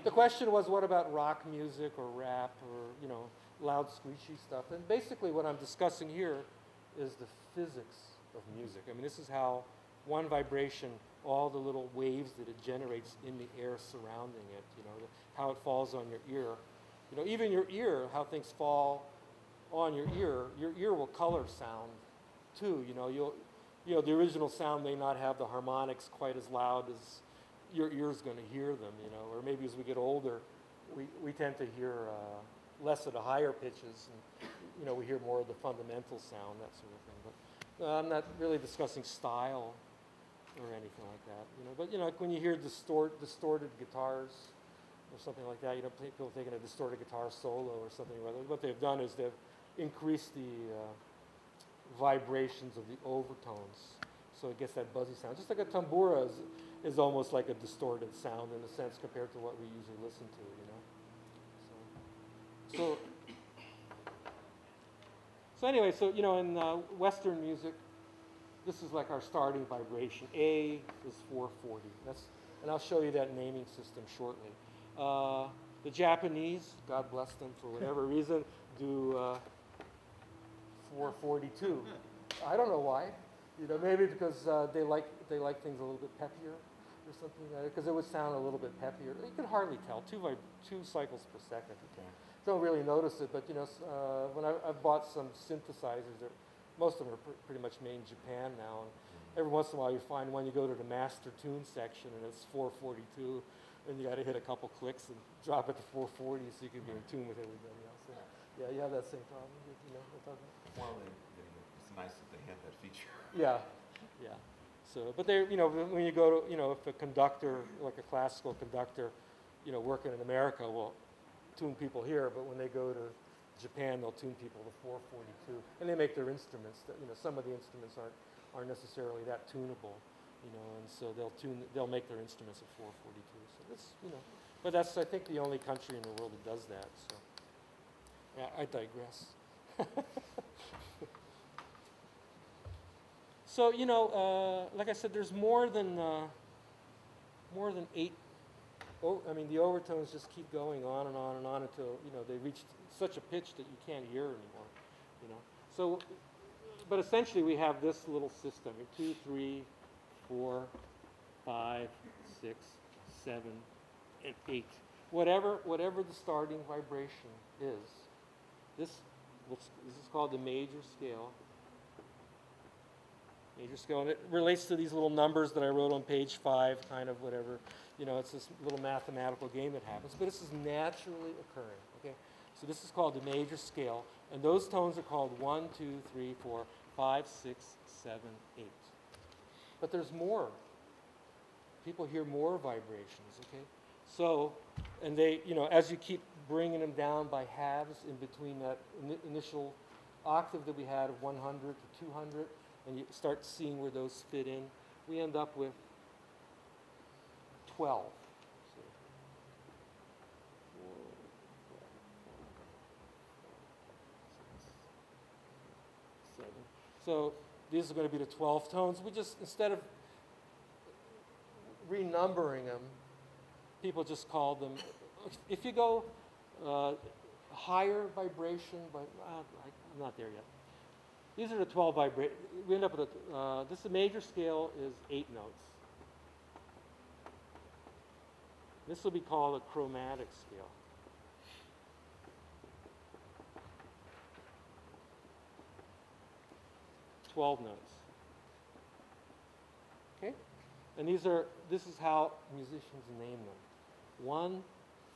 the question was, what about rock music or rap or, you know, loud, squeaky stuff? And basically what I'm discussing here is the physics of music. I mean, this is how one vibration, all the little waves that it generates in the air surrounding it, you know, how it falls on your ear. You know, even your ear, how things fall on your ear will color sound too. You know, the original sound may not have the harmonics quite as loud as your ear's going to hear them, you know, or maybe as we get older, we tend to hear less of the higher pitches, and, you know, we hear more of the fundamental sound, that sort of thing. But I'm not really discussing style or anything like that, you know. But, you know, like when you hear distorted guitars or something like that, you know, people taking a distorted guitar solo or something, what they've done is they've increased the vibrations of the overtones, so it gets that buzzy sound. Just like a tambura is almost like a distorted sound in a sense compared to what we usually listen to, you know. So anyway, so, you know, in Western music, this is like our starting vibration. A is 440. And I'll show you that naming system shortly. The Japanese, God bless them for whatever reason, do 442. I don't know why. You know, maybe because they like things a little bit peppier or something like that, because it would sound a little bit peppier. You can hardly tell. Two cycles per second. You don't really notice it, but, you know, when I've bought some synthesizers, most of them are pretty much made in Japan now, and every once in a while you find one, you go to the master tune section and it's 442, and you got to hit a couple clicks and drop it to 440 so you can be in tune with everybody else. Yeah, you have that same problem. You know what I'm talking about? Well, it's nice that they have that feature. Yeah, yeah. So, but they, you know, when you go to, you know, if a conductor, like a classical conductor, you know, working in America will tune people here, but when they go to Japan, they'll tune people to 442, and they make their instruments. That, you know, some of the instruments aren't necessarily that tunable, you know, and so they'll make their instruments at 442. So that's, you know, but that's, I think, the only country in the world that does that. So, yeah, I digress. So, you know, like I said, there's more than 8. I mean, the overtones just keep going on and on and on until, you know, they reach such a pitch that you can't hear anymore, you know. So, but essentially we have this little system: 2, 3, 4, 5, 6, 7, and 8. Whatever the starting vibration is, this is called the major scale. Major scale, and it relates to these little numbers that I wrote on page 5, kind of whatever. You know, it's this little mathematical game that happens, but this is naturally occurring, okay? So this is called the major scale, and those tones are called 1, 2, 3, 4, 5, 6, 7, 8. But there's more. People hear more vibrations, okay? So, and they, you know, as you keep bringing them down by halves in between that initial octave that we had of 100 to 200, and you start seeing where those fit in, we end up with 12. So these are going to be the 12 tones. We just, instead of renumbering them, people just call them, if you go higher vibration, but I'm not there yet. These are the 12 vibrations. We end up with this major scale is 8 notes. This will be called a chromatic scale. $12 notes. Okay? And this is how musicians name them. 1,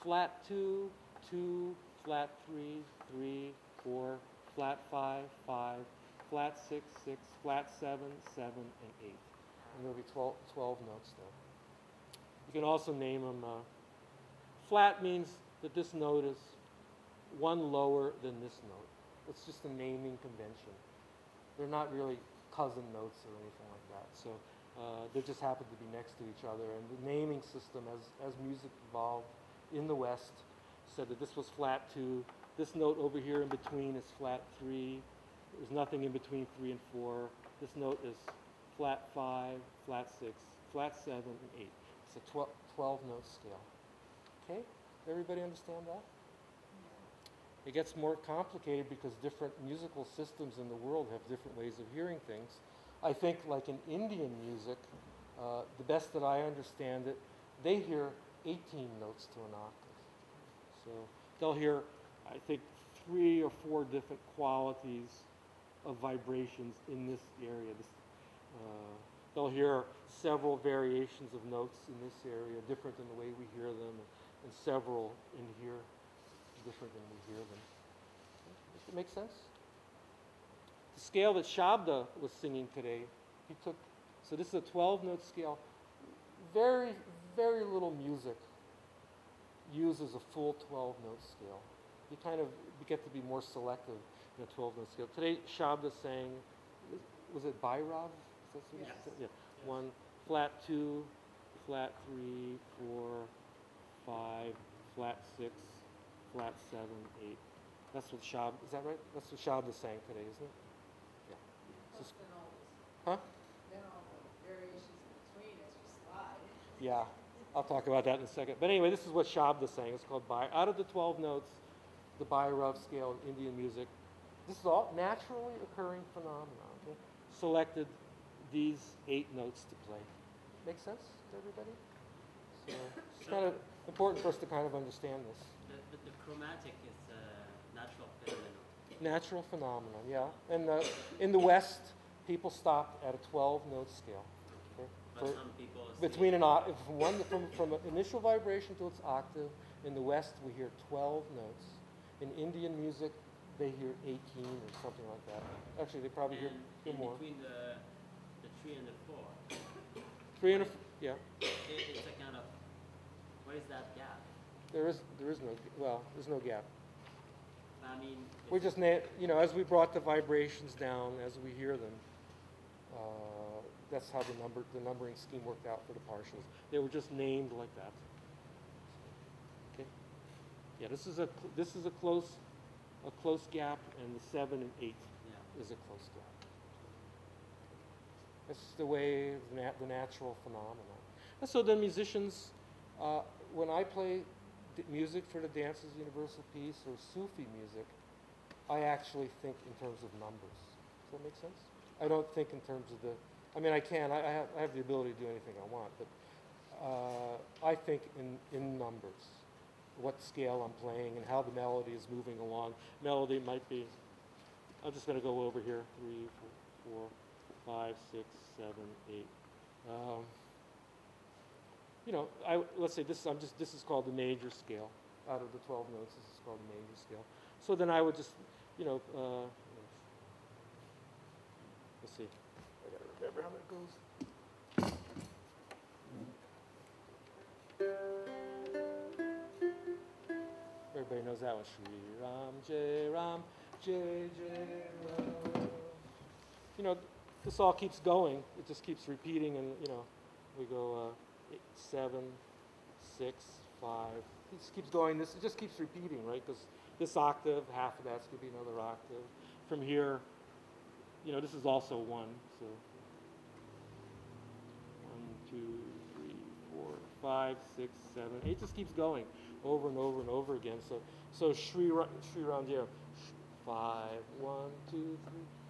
flat 2, 2, flat 3, 3, 4, flat 5, 5, flat 6, 6, flat 7, 7, and 8. And there'll be 12 notes there. You can also name them, flat means that this note is 1 lower than this note. It's just a naming convention. They're not really cousin notes or anything like that. So they just happen to be next to each other. And the naming system, as music evolved in the West, said that this was flat 2. This note over here in between is flat 3. There's nothing in between 3 and 4. This note is flat 5, flat 6, flat 7, and 8. It's a 12-note scale. Okay? Everybody understand that? It gets more complicated because different musical systems in the world have different ways of hearing things. I think like in Indian music, the best that I understand it, they hear 18 notes to an octave. So they'll hear, I think, 3 or 4 different qualities of vibrations in this area. They'll hear several variations of notes in this area, different than the way we hear them, and several in here, different than we hear them. Does it make sense? The scale that Shabda was singing today, he took, so this is a 12-note scale. Very, very little music uses a full 12-note scale. You kind of get to be more selective in a 12-note scale. Today, Shabda sang, was it Bhairav? Is that what you said? Yeah. Yes. 1, flat 2, flat 3, 4, 5, flat 6, flat 7, 8. That's what Shabda, is that right? That's what Shabda sang today, isn't it? Yeah. Plus then all this, Huh? then all the variations in between as you slide. Yeah. I'll talk about that in a second. But anyway, this is what Shabda sang. It's called out of the 12 notes, the Bhairav scale in Indian music. This is all naturally occurring phenomenon. Okay? Selected these 8 notes to play. Make sense to everybody? So it's kind of important for us to kind of understand this. But the chromatic is a natural phenomenon. Natural phenomenon, yeah. And in the West, people stopped at a 12-note scale. Okay? But some people Between from an initial vibration to its octave, in the West we hear 12 notes. In Indian music, they hear 18 or something like that. Actually, they probably hear in more. between the 3 and the 4. 3 and a, yeah. It's a kind of, what is that gap? There is no, well, there's no gap. I mean, We just, as we brought the vibrations down, as we hear them, that's how the numbering scheme worked out for the partials. They were just named like that. Okay. Yeah, this is a close gap, and the 7 and 8 yeah. is a close gap. That's the way the natural phenomenon. And so the musicians, when I play music for the Dances Universal Peace or Sufi music, I actually think in terms of numbers. Does that make sense? I don't think in terms of I mean, I can. I have the ability to do anything I want, but I think in numbers, what scale I'm playing and how the melody is moving along. Melody might be, I'm just going to go over here, 3, 4, 5, 6, 7, 8. Let's say this is called the major scale. Out of the 12 notes, this is called the major scale. So then I would just, let's see. I gotta remember how that goes. Everybody knows that one. Shri Ram, Jai Ram. This all keeps going. It just keeps repeating, and we go 7, 6, 5. It just keeps going. It just keeps repeating, right? Because this octave, half of that's going to be another octave. From here, this is also 1. So 1, 2, 3, 4, 5, 6, 7, 8. It just keeps going over and over and over again. So Shri Ram Jai Ram. 5, 1, 2, 3,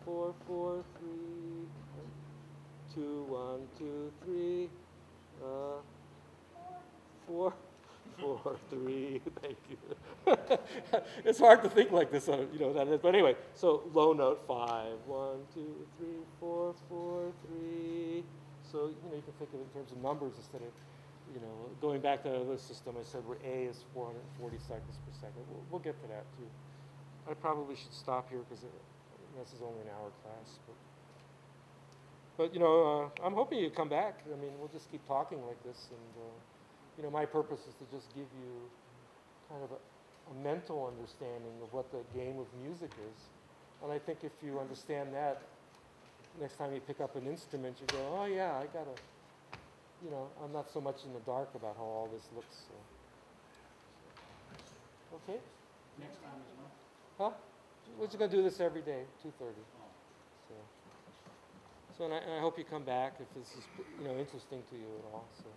4, 4, 3, 2, 1, 2, 3, 4, 4, 3. Thank you. It's hard to think like this, that is. But anyway, so low note 5, 1, 2, 3, 4, 4, 3. So you can think of it in terms of numbers instead of going back to the other system. I said where A is 440 cycles per second. We'll get to that too. I probably should stop here because this is only an hour class. But I'm hoping you come back. I mean, we'll just keep talking like this, and my purpose is to just give you kind of a mental understanding of what the game of music is. And I think if you understand that, next time you pick up an instrument, you go, oh yeah, I gotta, I'm not so much in the dark about how all this looks. So. Okay. Next time as well. Huh? We're just going to do this every day, 2:30. So and I hope you come back if this is interesting to you at all. So.